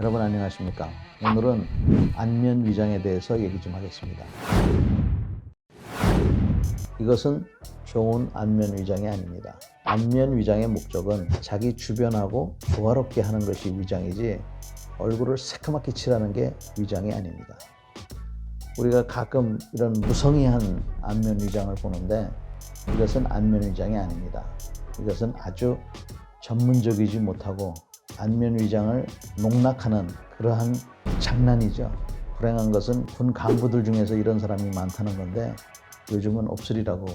여러분 안녕하십니까? 오늘은 안면 위장에 대해서 얘기 좀 하겠습니다. 이것은 좋은 안면 위장이 아닙니다. 안면 위장의 목적은 자기 주변하고 조화롭게 하는 것이 위장이지 얼굴을 새까맣게 칠하는 게 위장이 아닙니다. 우리가 가끔 이런 무성의한 안면 위장을 보는데 이것은 안면 위장이 아닙니다. 이것은 아주 전문적이지 못하고 안면 위장을 농락하는 그러한 장난이죠. 불행한 것은 군 간부들 중에서 이런 사람이 많다는 건데 요즘은 없으리라고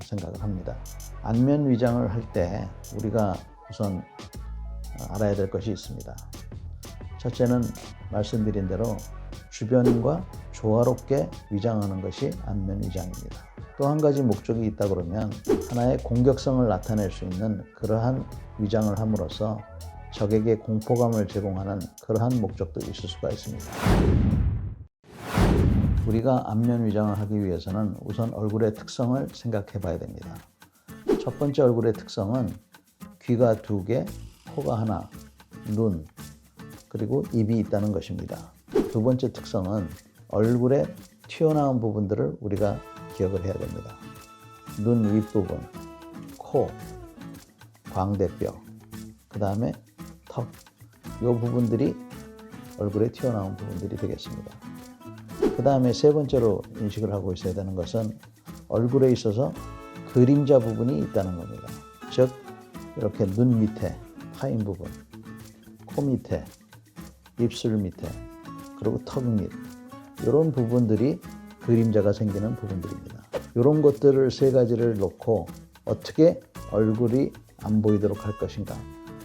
생각을 합니다. 안면 위장을 할 때 우리가 우선 알아야 될 것이 있습니다. 첫째는 말씀드린 대로 주변과 조화롭게 위장하는 것이 안면 위장입니다. 또 한 가지 목적이 있다 그러면 하나의 공격성을 나타낼 수 있는 그러한 위장을 함으로써 적에게 공포감을 제공하는 그러한 목적도 있을 수가 있습니다. 우리가 안면 위장을 하기 위해서는 우선 얼굴의 특성을 생각해 봐야 됩니다. 첫 번째 얼굴의 특성은 귀가 2개, 코가 하나, 눈, 그리고 입이 있다는 것입니다. 두 번째 특성은 얼굴에 튀어나온 부분들을 우리가 기억을 해야 됩니다. 눈 윗부분, 코, 광대뼈, 그 다음에 턱, 이 부분들이 얼굴에 튀어나온 부분들이 되겠습니다. 그 다음에 세 번째로 인식을 하고 있어야 되는 것은 얼굴에 있어서 그림자 부분이 있다는 겁니다. 즉 이렇게 눈 밑에 파인 부분, 코 밑에, 입술 밑에, 그리고 턱 밑, 이런 부분들이 그림자가 생기는 부분들입니다. 이런 것들을 세 가지를 놓고 어떻게 얼굴이 안 보이도록 할 것인가,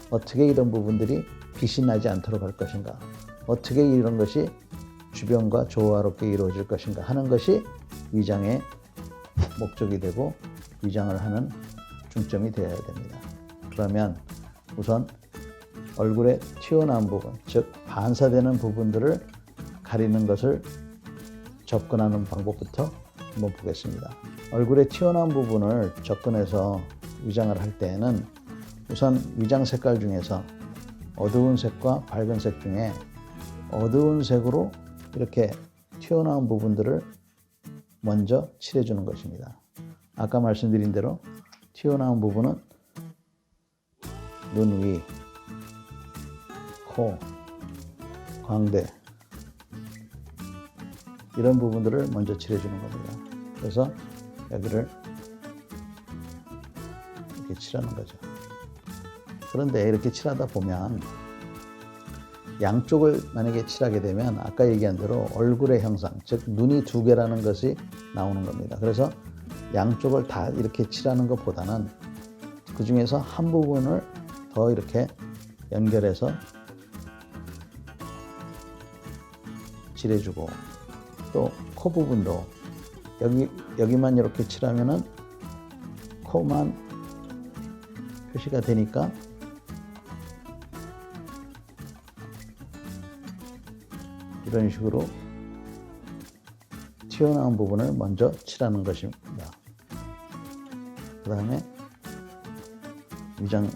어떻게 이런 부분들이 빛이 나지 않도록 할 것인가, 어떻게 이런 것이 주변과 조화롭게 이루어질 것인가 하는 것이 위장의 목적이 되고 위장을 하는 중점이 되어야 됩니다. 그러면 우선 얼굴에 튀어나온 부분, 즉 반사되는 부분들을 가리는 것을 접근하는 방법부터 한번 보겠습니다. 얼굴에 튀어나온 부분을 접근해서 위장을 할 때에는 우선 위장 색깔 중에서 어두운 색과 밝은 색 중에 어두운 색으로 이렇게 튀어나온 부분들을 먼저 칠해주는 것입니다. 아까 말씀드린 대로 튀어나온 부분은 눈 위, 코, 광대, 이런 부분들을 먼저 칠해주는 겁니다. 그래서 여기를 이렇게 칠하는 거죠. 그런데 이렇게 칠하다 보면 양쪽을 만약에 칠하게 되면 아까 얘기한 대로 얼굴의 형상, 즉 눈이 2개라는 것이 나오는 겁니다. 그래서 양쪽을 다 이렇게 칠하는 것보다는 그 중에서 한 부분을 더 이렇게 연결해서 칠해주고, 또 코 부분도 여기만 이렇게 칠하면은 코만 표시가 되니까 이런 식으로 튀어나온 부분을 먼저 칠하는 것입니다. 그 다음에 위장을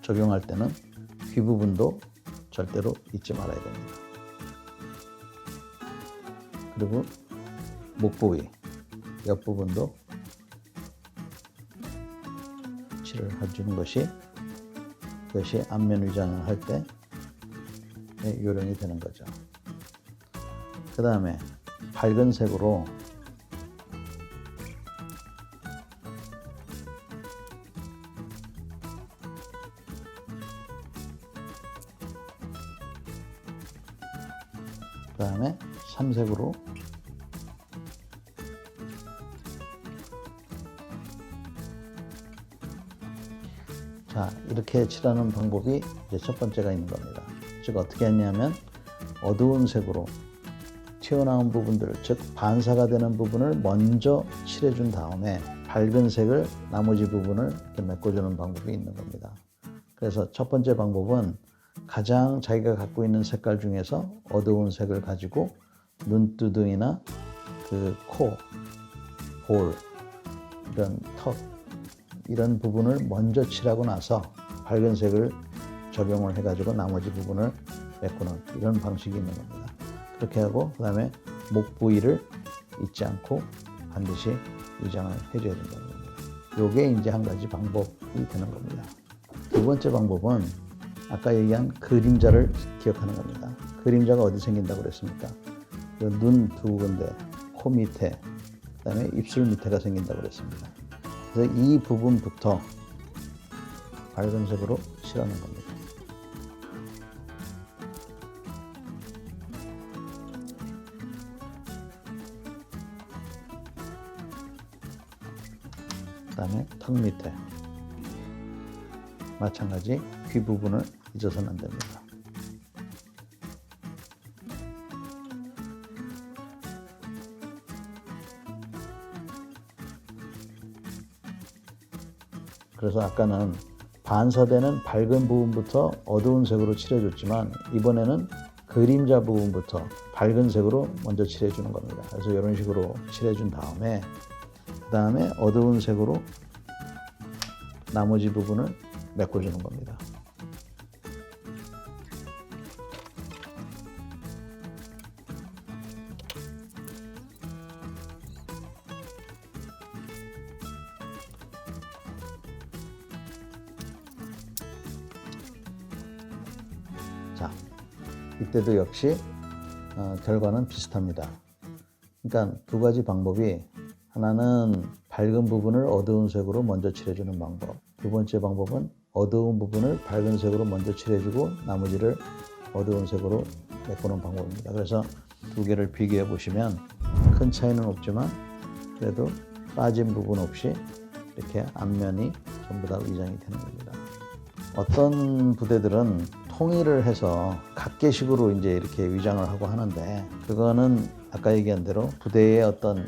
적용할 때는 귀 부분도 절대로 잊지 말아야 됩니다. 그리고 목 부위, 옆부분도 칠을 해주는 것이 그것이 안면 위장을 할 때 요령이 되는 거죠. 그 다음에 밝은 색으로 그 다음에 삼색으로 자, 이렇게 칠하는 방법이 이제 첫 번째가 있는 겁니다. 즉 어떻게 했냐면 어두운 색으로 튀어나온 부분들, 즉 반사가 되는 부분을 먼저 칠해준 다음에 밝은 색을 나머지 부분을 이렇게 메꿔주는 방법이 있는 겁니다. 그래서 첫 번째 방법은 가장 자기가 갖고 있는 색깔 중에서 어두운 색을 가지고 눈두덩이나 그 코, 볼, 이런 턱, 이런 부분을 먼저 칠하고 나서 밝은 색을 적용을 해가지고 나머지 부분을 메꾸는 이런 방식이 있는 겁니다. 그렇게 하고 그 다음에 목 부위를 잊지 않고 반드시 위장을 해줘야 된다는 겁니다. 요게 이제 한 가지 방법이 되는 겁니다. 두 번째 방법은 아까 얘기한 그림자를 기억하는 겁니다. 그림자가 어디 생긴다고 그랬습니까? 눈 두 군데, 코 밑에, 그 다음에 입술 밑에가 생긴다고 그랬습니다. 그래서 이 부분부터 밝은색으로 칠하는 겁니다. 그 다음에 턱 밑에 마찬가지 귀 부분을 잊어서는 안 됩니다. 그래서 아까는 반사되는 밝은 부분부터 어두운 색으로 칠해줬지만 이번에는 그림자 부분부터 밝은 색으로 먼저 칠해주는 겁니다. 그래서 이런 식으로 칠해준 다음에 그 다음에 어두운 색으로 나머지 부분을 메꿔주는 겁니다. 자, 이때도 역시 결과는 비슷합니다. 그러니까 두 가지 방법이 하나는 밝은 부분을 어두운 색으로 먼저 칠해주는 방법, 두 번째 방법은 어두운 부분을 밝은 색으로 먼저 칠해주고 나머지를 어두운 색으로 메꾸는 방법입니다. 그래서 두 개를 비교해 보시면 큰 차이는 없지만 그래도 빠진 부분 없이 이렇게 앞면이 전부 다 위장이 되는 겁니다. 어떤 부대들은 통일을 해서 각계식으로 이제 이렇게 위장을 하고 하는데 그거는 아까 얘기한 대로 부대의 어떤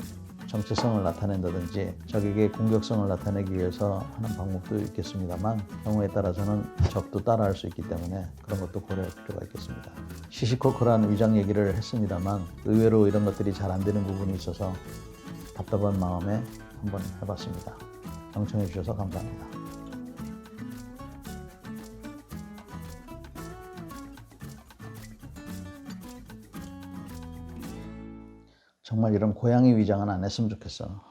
정체성을 나타낸다든지 적에게 공격성을 나타내기 위해서 하는 방법도 있겠습니다만 경우에 따라서는 적도 따라할 수 있기 때문에 그런 것도 고려할 필요가 있겠습니다. 시시콜콜한 위장 얘기를 했습니다만 의외로 이런 것들이 잘 안 되는 부분이 있어서 답답한 마음에 한번 해봤습니다. 경청해 주셔서 감사합니다. 정말 이런 고양이 위장은 안 했으면 좋겠어.